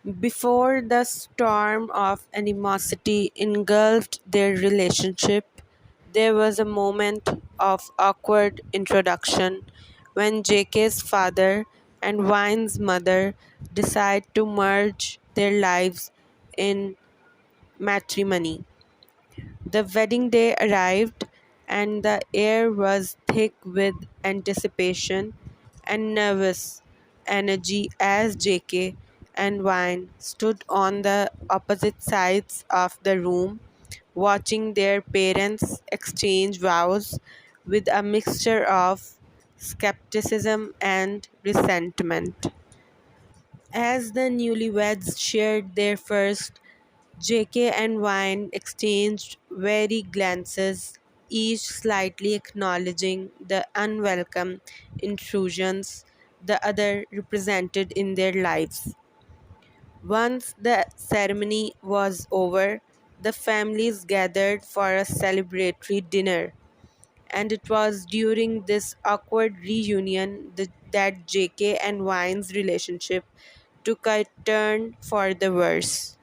Before the storm of animosity engulfed their relationship, there was a moment of awkward introduction when JK's father and Wine's mother decide to merge their lives in matrimony. The wedding day arrived, and the air was thick with anticipation and nervous energy as JK and Wine stood on the opposite sides of the room, watching their parents exchange vows with a mixture of skepticism and resentment. As the newlyweds shared their first, JK and Wine exchanged wary glances, each slightly acknowledging the unwelcome intrusions the other represented in their lives. Once the ceremony was over, the families gathered for a celebratory dinner, and it was during this awkward reunion that JK and Wine's relationship took a turn for the worse.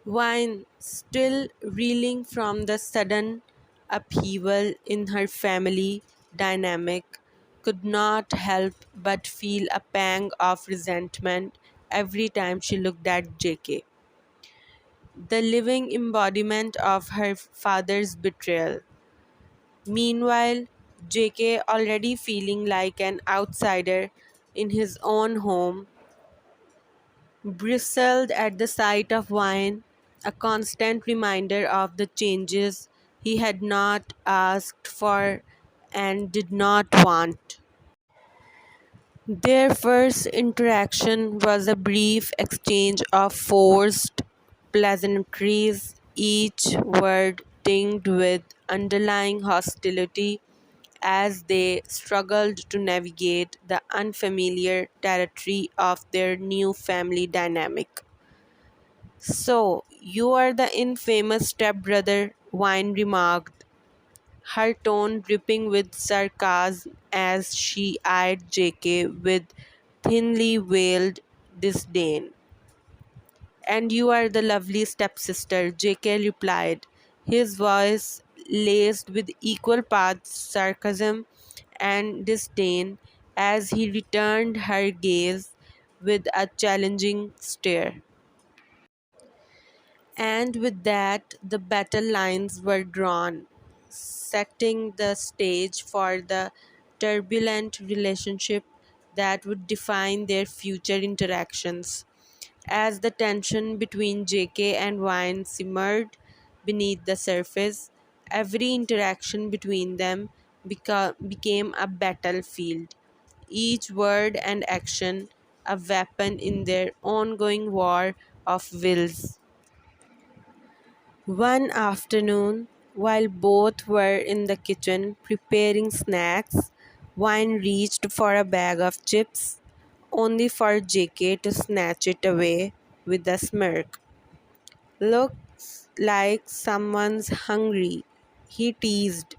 Wine, still reeling from the sudden upheaval in her family dynamic, could not help but feel a pang of resentment every time she looked at JK, the living embodiment of her father's betrayal. Meanwhile, JK, already feeling like an outsider in his own home, bristled at the sight of Wine, a constant reminder of the changes he had not asked for and did not want. Their first interaction was a brief exchange of forced pleasantries, each word tinged with underlying hostility as they struggled to navigate the unfamiliar territory of their new family dynamic. "So, you are the infamous stepbrother," Wine remarked, her tone dripping with sarcasm as she eyed JK with thinly veiled disdain. "And you are the lovely stepsister," JK replied, his voice laced with equal parts sarcasm and disdain as he returned her gaze with a challenging stare. And with that, the battle lines were drawn, setting the stage for the turbulent relationship that would define their future interactions. As the tension between JK and Wine simmered beneath the surface, every interaction between them became a battlefield, each word and action a weapon in their ongoing war of wills. One afternoon, while both were in the kitchen preparing snacks, Wine reached for a bag of chips, only for JK to snatch it away with a smirk. "Looks like someone's hungry," he teased,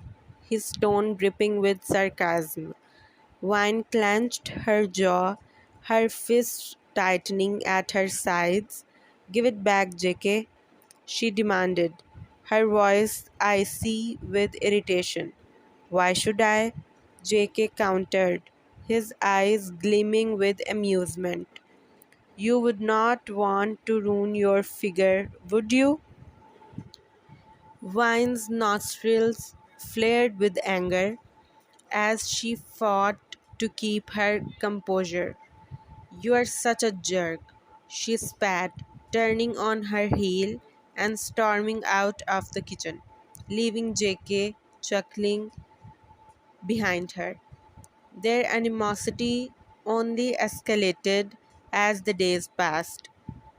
his tone dripping with sarcasm. Wine clenched her jaw, her fists tightening at her sides. "Give it back, JK," she demanded, her voice icy with irritation. "Why should I?" JK countered, his eyes gleaming with amusement. "You would not want to ruin your figure, would you?" Wine's nostrils flared with anger as she fought to keep her composure. "You are such a jerk," she spat, turning on her heel and storming out of the kitchen, leaving JK chuckling behind her. Their animosity only escalated as the days passed,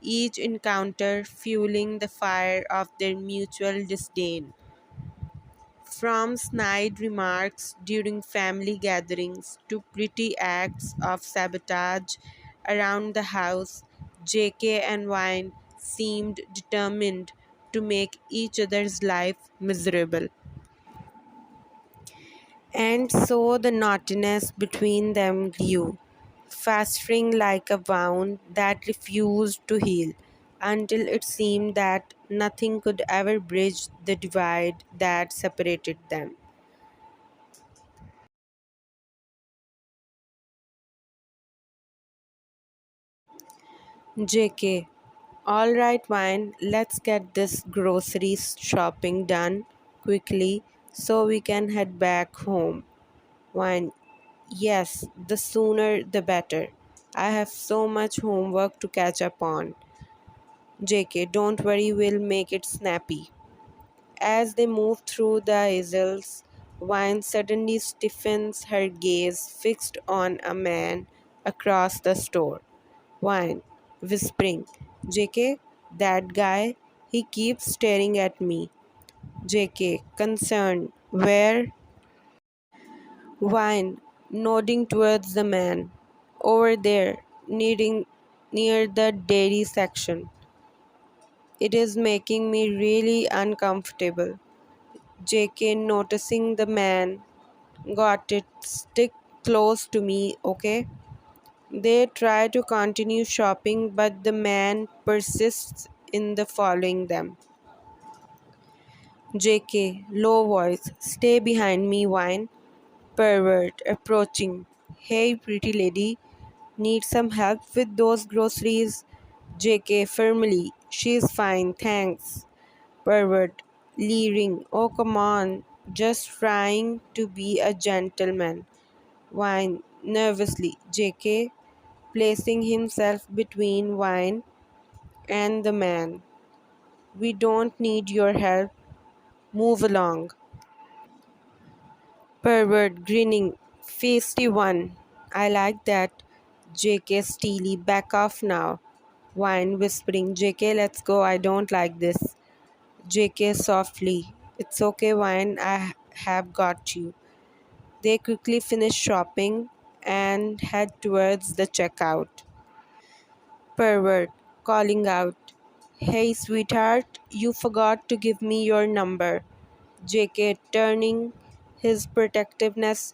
each encounter fueling the fire of their mutual disdain. From snide remarks during family gatherings to petty acts of sabotage around the house, JK and Wine seemed determined to make each other's life miserable. And so the naughtiness between them grew. festering like a wound that refused to heal until it seemed that nothing could ever bridge the divide that separated them. JK, alright, Wine, let's get this grocery shopping done quickly so we can head back home. Wine, yes, the sooner the better. I have so much homework to catch up on. JK, don't worry, we'll make it snappy. As they move through the aisles, Wine suddenly stiffens, her gaze fixed on a man across the store. Wine, whispering, JK, that guy, he keeps staring at me. JK, concerned, where? Wine, nodding towards the man. Over there, needing near the dairy section. It is making me really uncomfortable. JK, noticing the man, got it, stick close to me, okay? They try to continue shopping, but the man persists in the following them. JK, low voice, stay behind me, Wine. Pervert, approaching. Hey, pretty lady, need some help with those groceries? JK, firmly, she's fine, thanks. Pervert, leering, oh come on, just trying to be a gentleman. Wine, nervously, JK, placing himself between Wine and the man. We don't need your help, move along. Pervert, grinning, feisty one. I like that. JK, steely, back off now. Wine, whispering, JK, let's go, I don't like this. JK, softly, it's okay, Wine, I have got you. They quickly finish shopping and head towards the checkout. Pervert, calling out, hey sweetheart, you forgot to give me your number. JK, turning, his protectiveness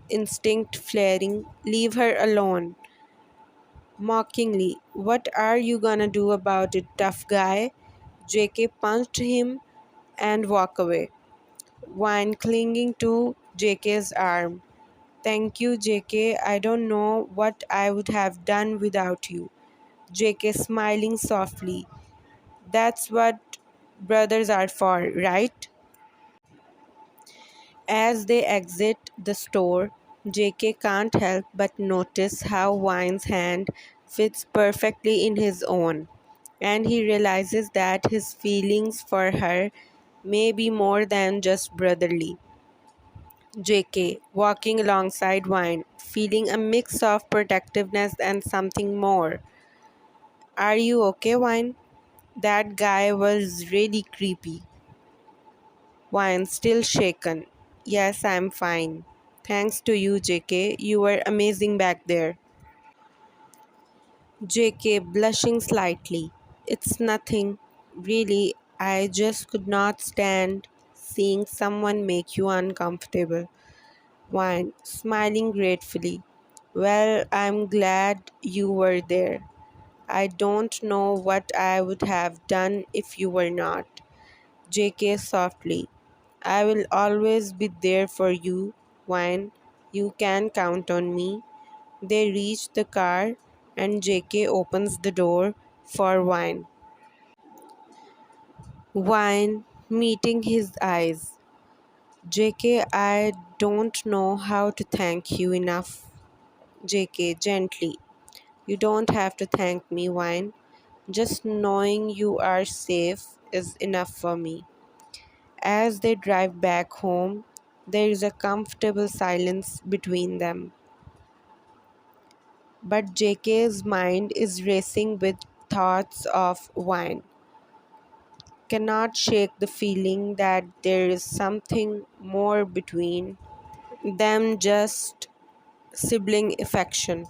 instinct flaring, leave her alone. Mockingly, what are you gonna do about it, tough guy? JK punched him and walked away. Wine clinging to JK's arm. Thank you, JK. I don't know what I would have done without you. JK smiling softly. That's what brothers are for, right? As they exit the store, JK can't help but notice how Wine's hand fits perfectly in his own, and he realizes that his feelings for her may be more than just brotherly. JK, walking alongside Wine, feeling a mix of protectiveness and something more. Are you okay, Wine? That guy was really creepy. Wine, still shaken. Yes, I'm fine. Thanks to you, JK. You were amazing back there. JK, blushing slightly. It's nothing. Really, I just could not stand seeing someone make you uncomfortable. Wine, smiling gratefully. Well, I'm glad you were there. I don't know what I would have done if you were not. JK softly. I will always be there for you, Wine. You can count on me. They reach the car and JK opens the door for Wine. Wine meeting his eyes. JK, I don't know how to thank you enough. JK, gently. You don't have to thank me, Wine. Just knowing you are safe is enough for me. As they drive back home, there is a comfortable silence between them. But JK's mind is racing with thoughts of Wine. Cannot shake the feeling that there is something more between them just sibling affection.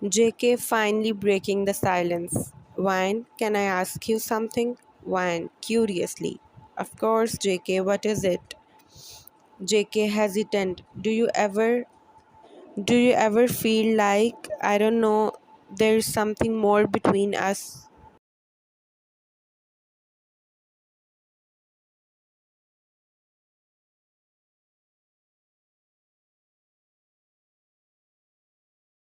JK finally breaking the silence. Wine, can I ask you something? Wine, curiously. Of course, JK, what is it? JK hesitant. Do you ever Do you ever feel like, I don't know, there's something more between us?